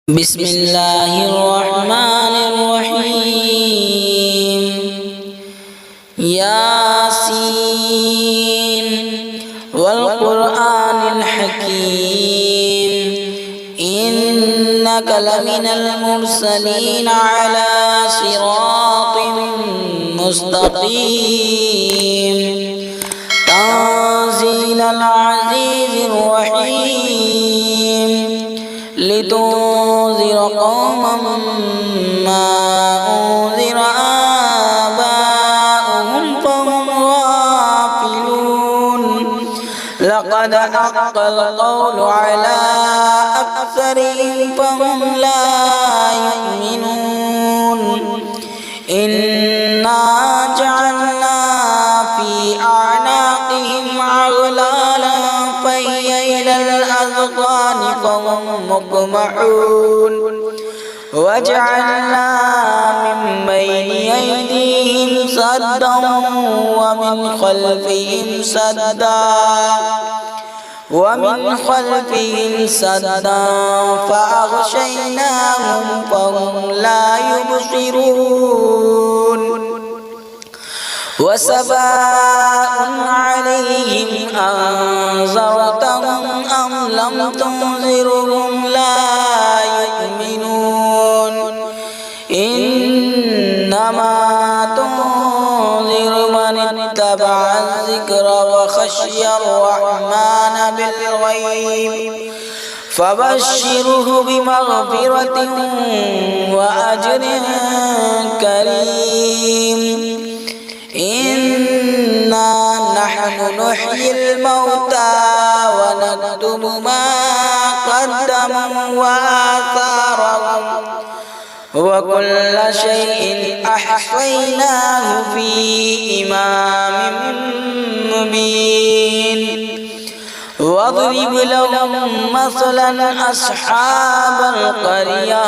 بسم الله الرحمن الرحيم ياسين والقرآن الحكيم إنك لمن المرسلين على صراط مستقيم تنزيل العزيز الرحيم لتنذر قوما ما أنذر آباؤهم فهم غافلون لقد حق القول على أكثرهم فهم لا يؤمنون إنا جعلنا في أعناقهم أغلالا فهي إلى الأذقان فهم مقمحون وجعلنا من بين أيديهم سدا ومن خلفهم سدا فأغشيناهم فهم لا يبصرون وسواء عليهم أنذرتهم أم لم تنذرهم لا يؤمنون إنما تنذر من اتبع الذكر وخشي الرحمن بالغيب فبشره بمغفرة وأجر كريم إنا نحن نحيي الموتى ونكتب ما قدموا وآثارهم وكل شيء أحصيناه في إمام مبين واضرب لهم مثلا أصحاب القرية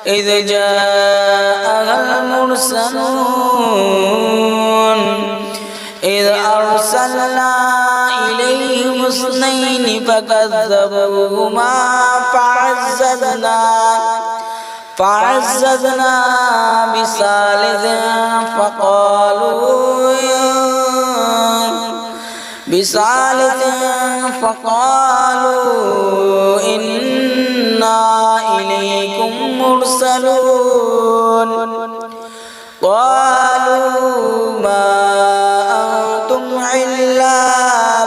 إذ جاءها المرسلون إذ أرسلنا إليهم اثنين فكذبوهما فعززنا بثالث فقالوا إنا إليكم مرسلون قالوا ما أنتم إلا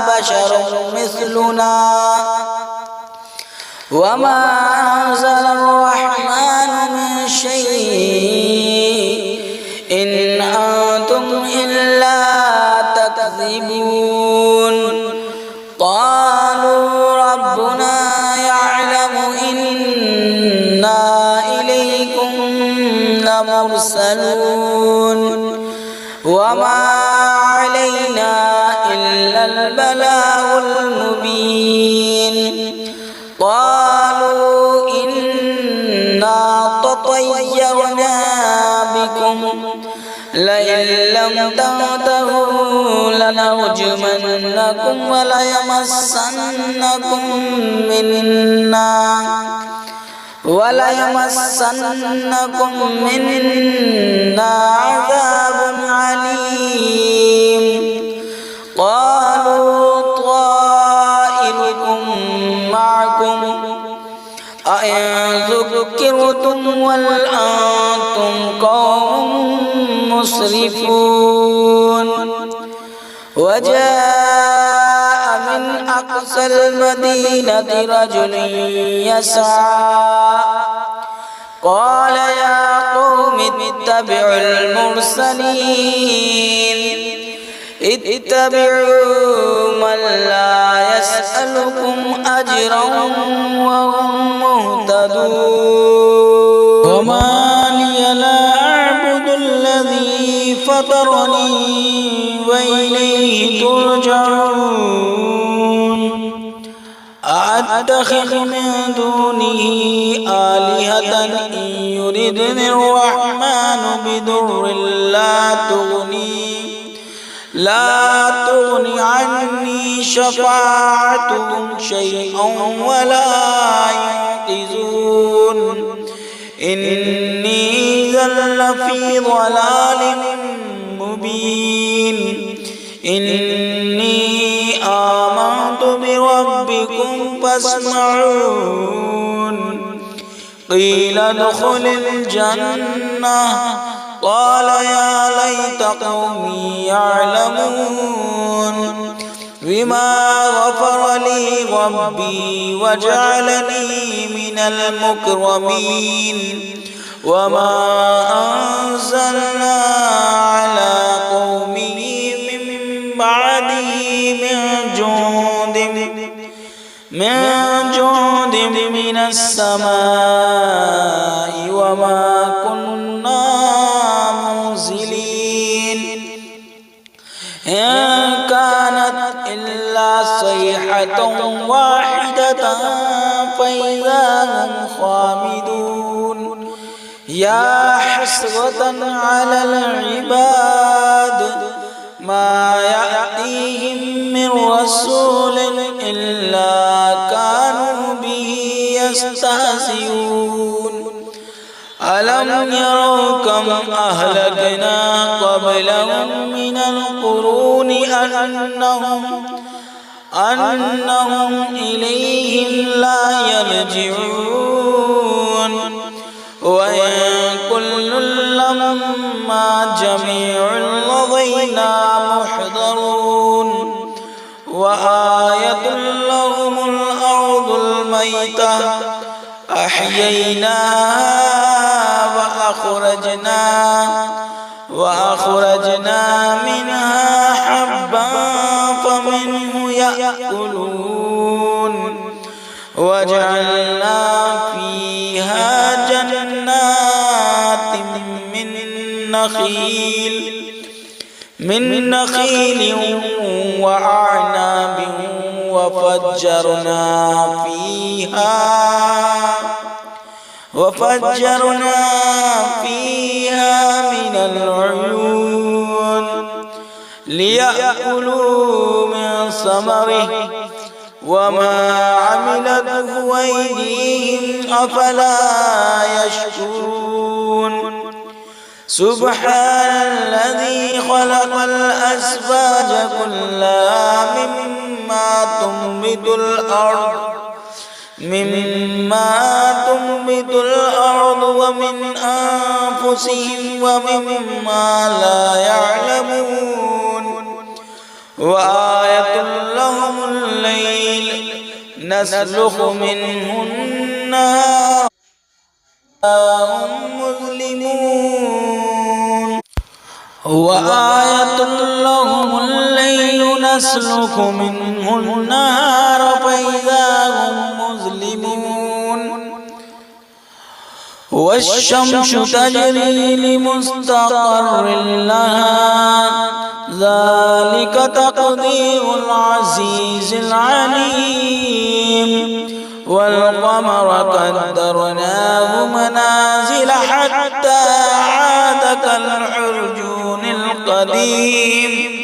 بشر مثلنا وما أنزل الرحمن من شيء إن أنتم إلا تكذبون قالوا ربنا يعلم إنا إليكم لمرسلون وما علينا إلا البلاغ المبين قالوا إنا تطيرنا بكم لئن لم تنتهوا لنرجمنكم وليمسنكم منا عذاب عليم قالوا طائركم معكم أئن ذكرتم بل أنتم قوم مسرفون وجاء من أقصى المدينة رجل يسعى قال يا قوم اتبعوا المرسلين اتبعوا من لا يسألكم أجرا وهم مهتدون وما لي لا أعبد الذي فطرني وإليه ترجعون أأتخذ من دونه آلهة إن يردني الرحمن بضر لا تغن عني شفاعتهم شيئا ولا ينقذون إني ذل في ضلال مبين إني آمنت بربكم فاسمعون قيل ادخل الجنة قال يا ليت قومي يعلمون بما غفر لي ربي وجعلني من المكرمين وما أنزلنا على قومه من بعده من جند من السماء وما كنا منزلين إن كانت إلا صيحة واحدة فإذا هم خامدون يا حسرة على العباد ما يأتيهم من رسول إلا كانوا به يستهزئون ألم يروا كم أهلكنا قبلهم من القرون أنهم إليهم لا يرجعون وإن كل لما جميع لدينا محضرون وآية لهم الأرض الميتة أحييناها وأخرجنا منها حبا فمنه يأكلون وجعلنا فيها جنات من نخيل وأعناب وفجرنا فيها من العيون ليأكلوا من ثمره وما عملته أيديهم أفلا يشكرون سبحان الذي خلق الأزواج كلها مما تنبت الأرض ومن أنفسهم ومما لا يعلمون وآية لهم الليل نسلخ منه النهار هم مظلمون وآية لهم الليل نسلك منه النهار فإذا هم مظلمون والشمس تجري لمستقر لها ذلك تقدير العزيز العليم والقمر قدرناه منازل حتى عاد كالعرجون القديم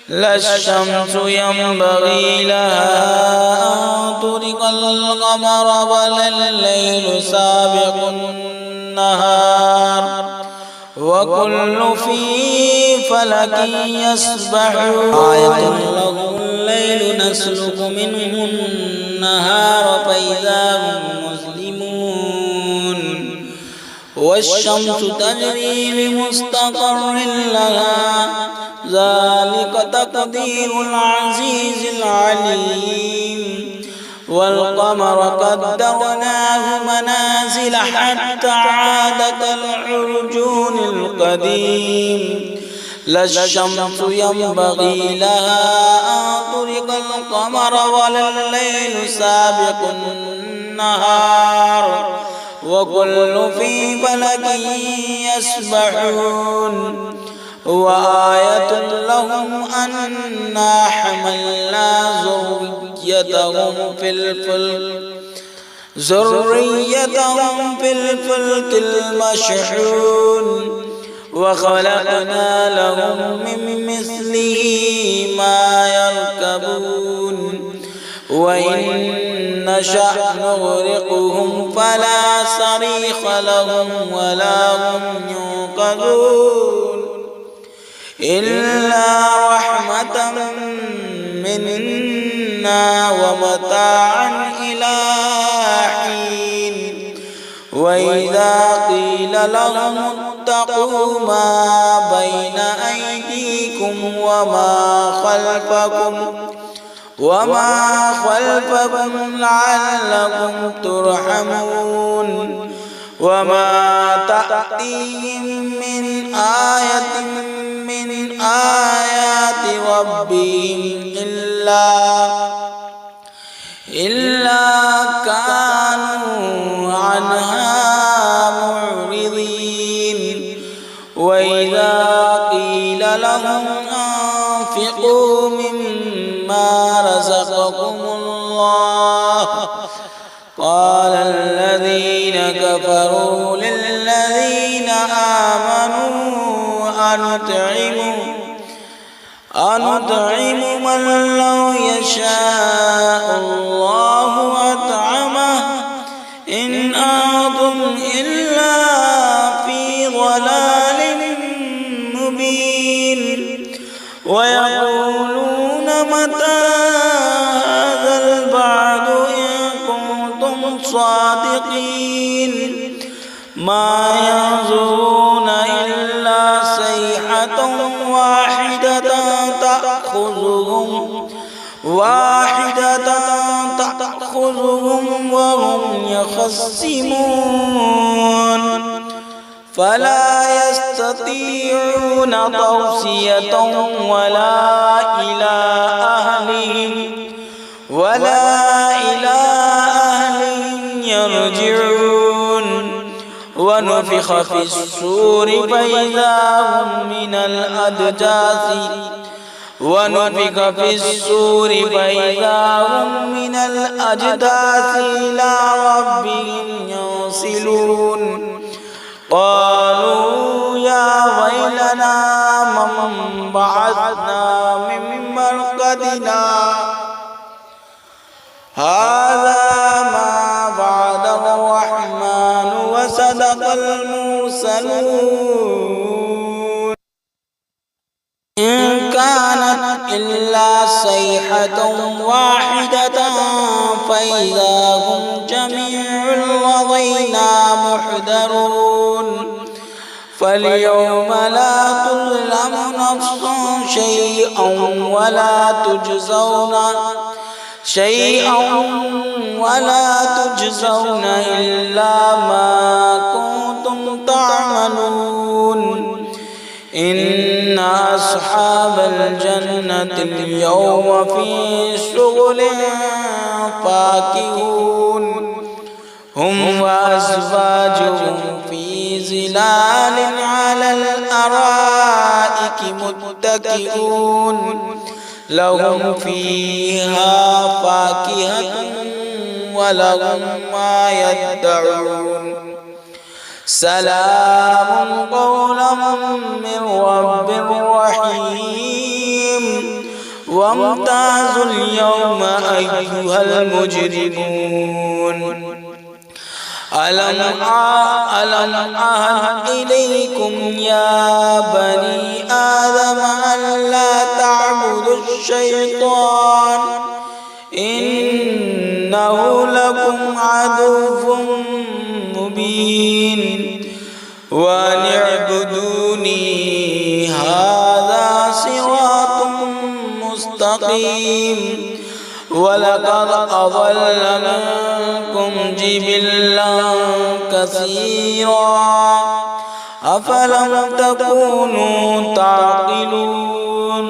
لا الشمس ينبغي لها أن تدرك القمر ولا الليل سابق النهار وكل في فلك يسبحون آية لهم الليل نسلك منه النهار فإذا هم مظلمون والشمس تجري لمستقر لها ذلك تقدير العزيز العليم والقمر قدرناه منازل حتى عاد كالعرجون القديم لا الشمس ينبغي لها أن تدرك القمر ولا الليل سابق النهار وكل في فلك يسبحون وآية لهم أنا حملنا ذريتهم في الفلك المشحون وخلقنا لهم من مثله ما يركبون وإن نشأ نغرقهم فلا صريخ لهم ولا هم ينقذون إلا رحمة منا ومتاعا إلى حين وإذا قيل لهم اتقوا ما بين أيديكم وما خلفكم لعلكم ترحمون وما تأتيهم من آية من آيات ربهم إلا كانوا عنها معرضين وإذا قيل لهم أنفقوا مما رزقكم الله قال الذين كفروا للذين آمنوا أنطعم من لو يشاء الله أطعمه إن أنتم إلا في ضلال مبين ويقولون متى هذا البعد إن كنتم صادقين ما ينظرون إلا صيحة واحدة تأخذهم وهم يخصمون فلا يستطيعون توصية ولا إلى أهلهم يرجعون ونفخ في الصور فإذا هم من الأجداث إلى ربهم ينسلون قالوا يا ويلنا من بعثنا من مرقدنا هذا ما وعد الرحمن وصدق المرسلون إن كانت إلا صيحة واحدة فإذا هم جميع لدينا محضرون فاليوم لا تظلم نفس شيئا ولا تجزون إلا ما كنتم تعملون إن أصحاب الجنة اليوم في شغل فاكهون هم وأزواجهم في ظلال على الأرائك متكئون لهم فيها فاكهة ولهم ما يدعون سلام قولا من رب رحيم وامتازوا اليوم أيها المجرمون ألم أعهد إليكم يا بني آدم ألا تعبدوا الشيطان إنه لكم عدو مبين وأن اعبدوني هذا صراط مستقيم ولقد أضل منكم جبلا كثيرا أفلم تكونوا تعقلون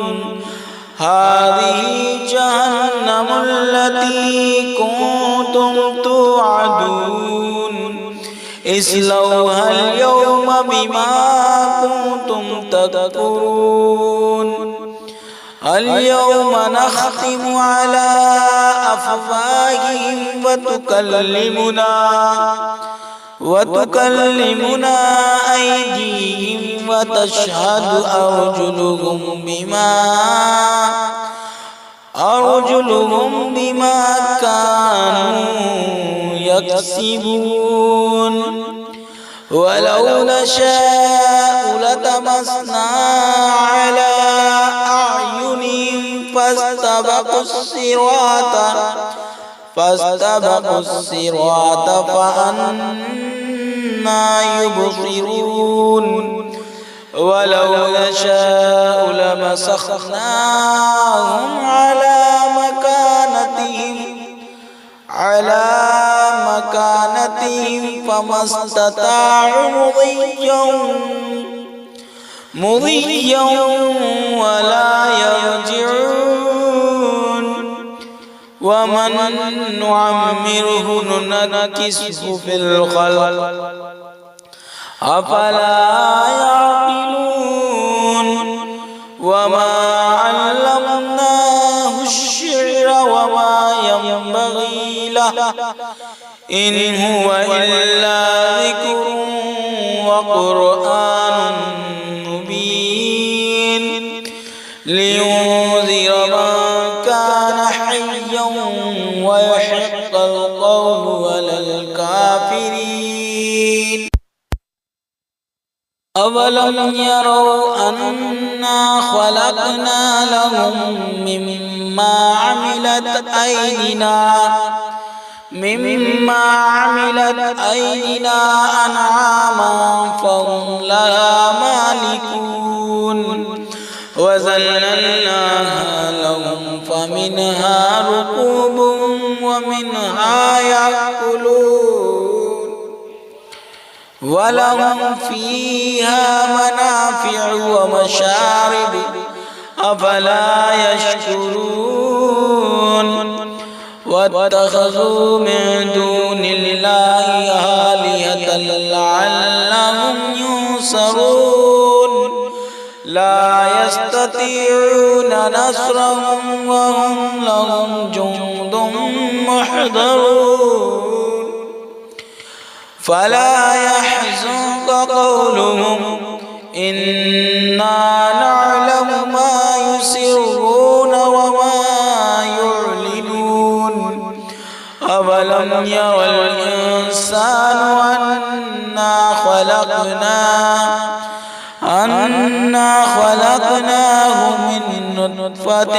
هذه جهنم التي كنتم توعدون اصلوها اليوم بما كنتم تكفرون اليوم نختم على أفواههم وتكلمنا أيديهم وتشهد أرجلهم بما كانوا يكسبون ولو نشاء لطمسنا على أعينهم فاستبقوا الصراط فأنى يبصرون ولو نشاء لمسخناهم على مكانتهم فما استطاعوا مضيا ولا يرجعون ومن نعمره ننكسه في الخلق أفلا يعقلون وما علمناه الشعر وما ينبغي له إن هو إلا ذكر وقرآن مبين لينذر من كان حيا ويحق القول على الكافرين أولم يروا أنا خلقنا لهم مما عملت أيدينا أنعاما فهم لها مالكون وذللناها لهم فمنها ركوبهم ومنها يأكلون ولهم فيها منافع ومشارب أفلا يشكرون واتخذوا من دون الله آلهة لعلهم ينصرون لا يستطيعون نصرهم وهم لهم جند محضرون فلا يحزنك قولهم إنا نعلم ما يسرون وما يعلنون أولم يرى الإنسان أنا خلقناه من نطفة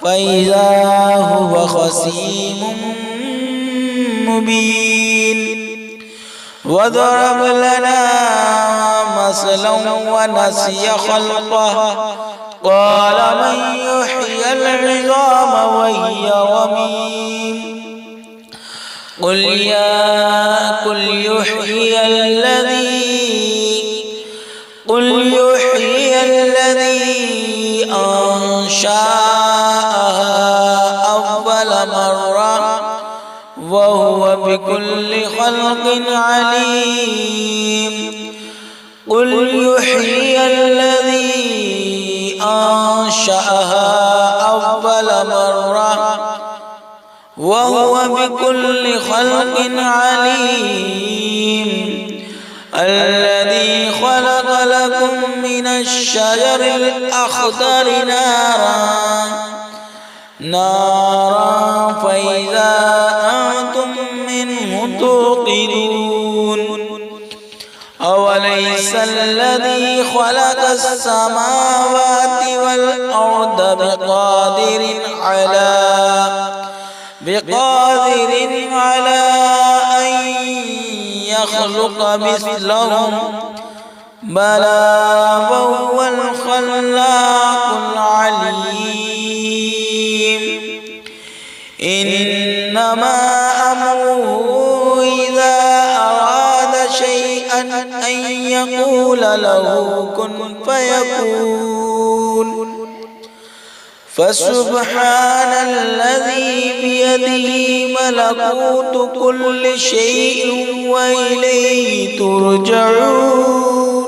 فإذا هو خصيم مبين وضرب لنا مثلا ونسي خلقه قال من يحيي العظام وهي رميم قل يحيي الذي أنشأها أول مرة وهو بكل خلق عليم قل يحيي الذي أنشأها أول مرة وهو بكل خلق عليم الذي خلق لكم من الشجر الأخضر نارا فإذا أنتم منه توقدون أوليس الذي خلق السماوات والأرض بقادر على أن يخلق مثلهم بلى وهو الخلاق العليم إنما أمره إذا أراد شيئا أن يقول له كن فيكون فسبحان الذي بيده ملكوت كل شيء وإليه ترجعون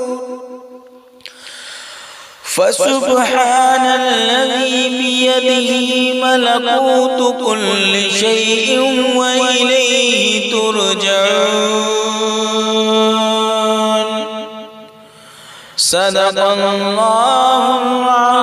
فسبحان الذي بيده ملكوت كل شيء وإليه ترجعون صدق الله العظيم.